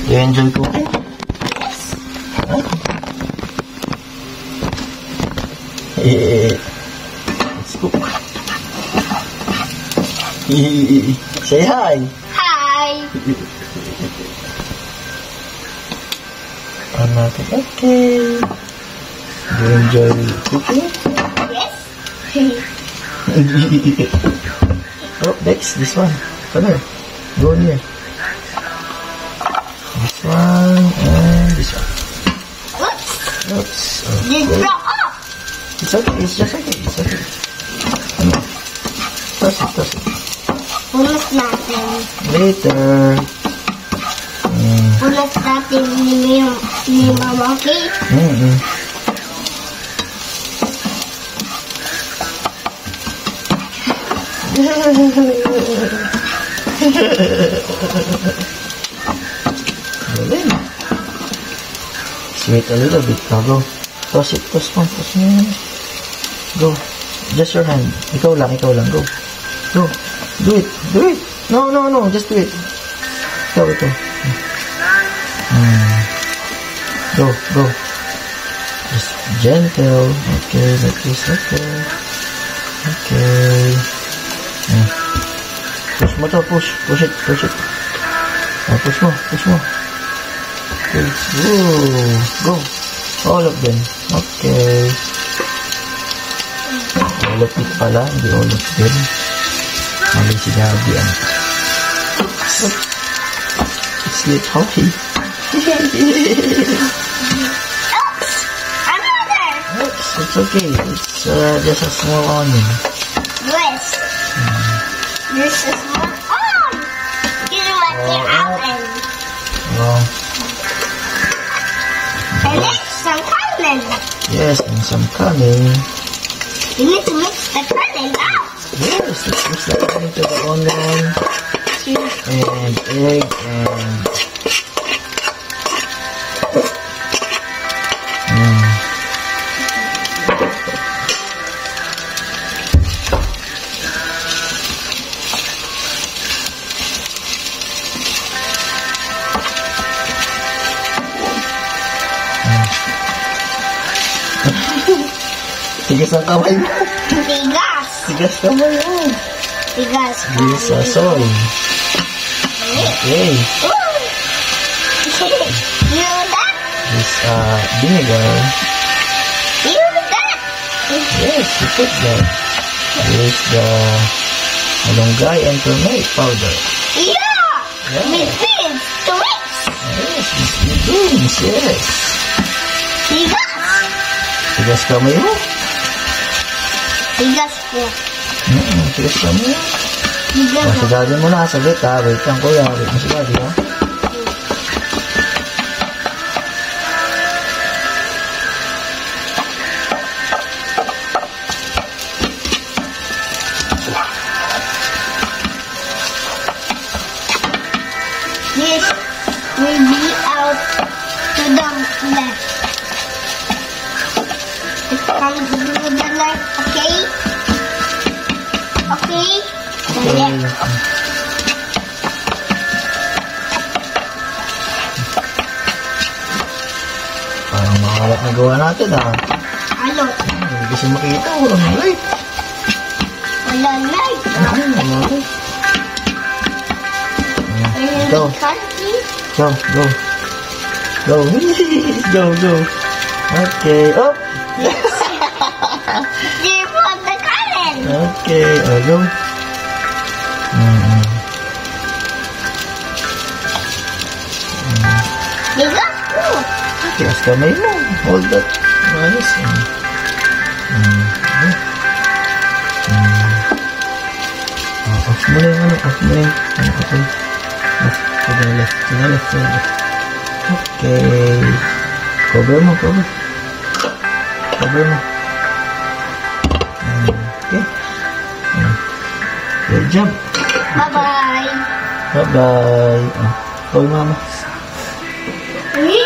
Do you enjoy cooking? Yes. Huh? Let's cook. Say hi. Hi. Okay. Do you enjoy cooking? Yes. Oh, next, this one. Come here. Go in here. This one and this one. Oops. Oops. You Okay. drop off. It's okay. It's just okay. It's okay. Come on. Toss it. Toss it. Punas natin. Later. Punas natin ni Mama, okay? Galing. Sweet a little bit. Go. Toss it. Toss mo. Toss mo yan. Go. Just your hand. Ikaw lang. Go. Go. Do it. Do it. No. Just do it. Ikaw ito. Go. Just gentle. Okay. Like this. Okay. Push mo to. Push it. Push mo. Okay. Go. All of them. Okay. All of it pala. Hindi all of them. Mali si Gabi. It's late coffee. Oops. Another. It's okay. It's just a small onion. Yes. This is one on. You know what the oven. Oh. And then some caramel. Yes, and some cunning. You need to mix the caramel out. Yes, let's mix that into the onion and egg and tigas ang kamay mo. Tigas. Tigas kamay mo. Tigas. This soy. Okay. You know that? This vinegar. You know that? Yes, you put that. This the malunggay and turmeric powder. Yeah. With beans to mix. Yes, with beans, yes. Tigas. Tigas kamay mo. Tigas po. Tigas kamay mo. Tigas. Masagali mo na, saglit ha. Wait lang kuya. Wait mo sagali ha. This will be out to the left. It comes to the left, okay? Okay? The left. Parang makalat na gawa natin ha. Ano? Hindi kasi makita. Walang light. Wala light. Wala light. Go. Go. Go. Okay. Up. You put the current. Okay. Go. Tigas po. Tigas kamay mo. Hold that. Manis. Off mo na yung ano. Okay. To the left. Okay. Cover mo. Okay. Good job. Bye-bye. Bye-bye. Call mama. Me?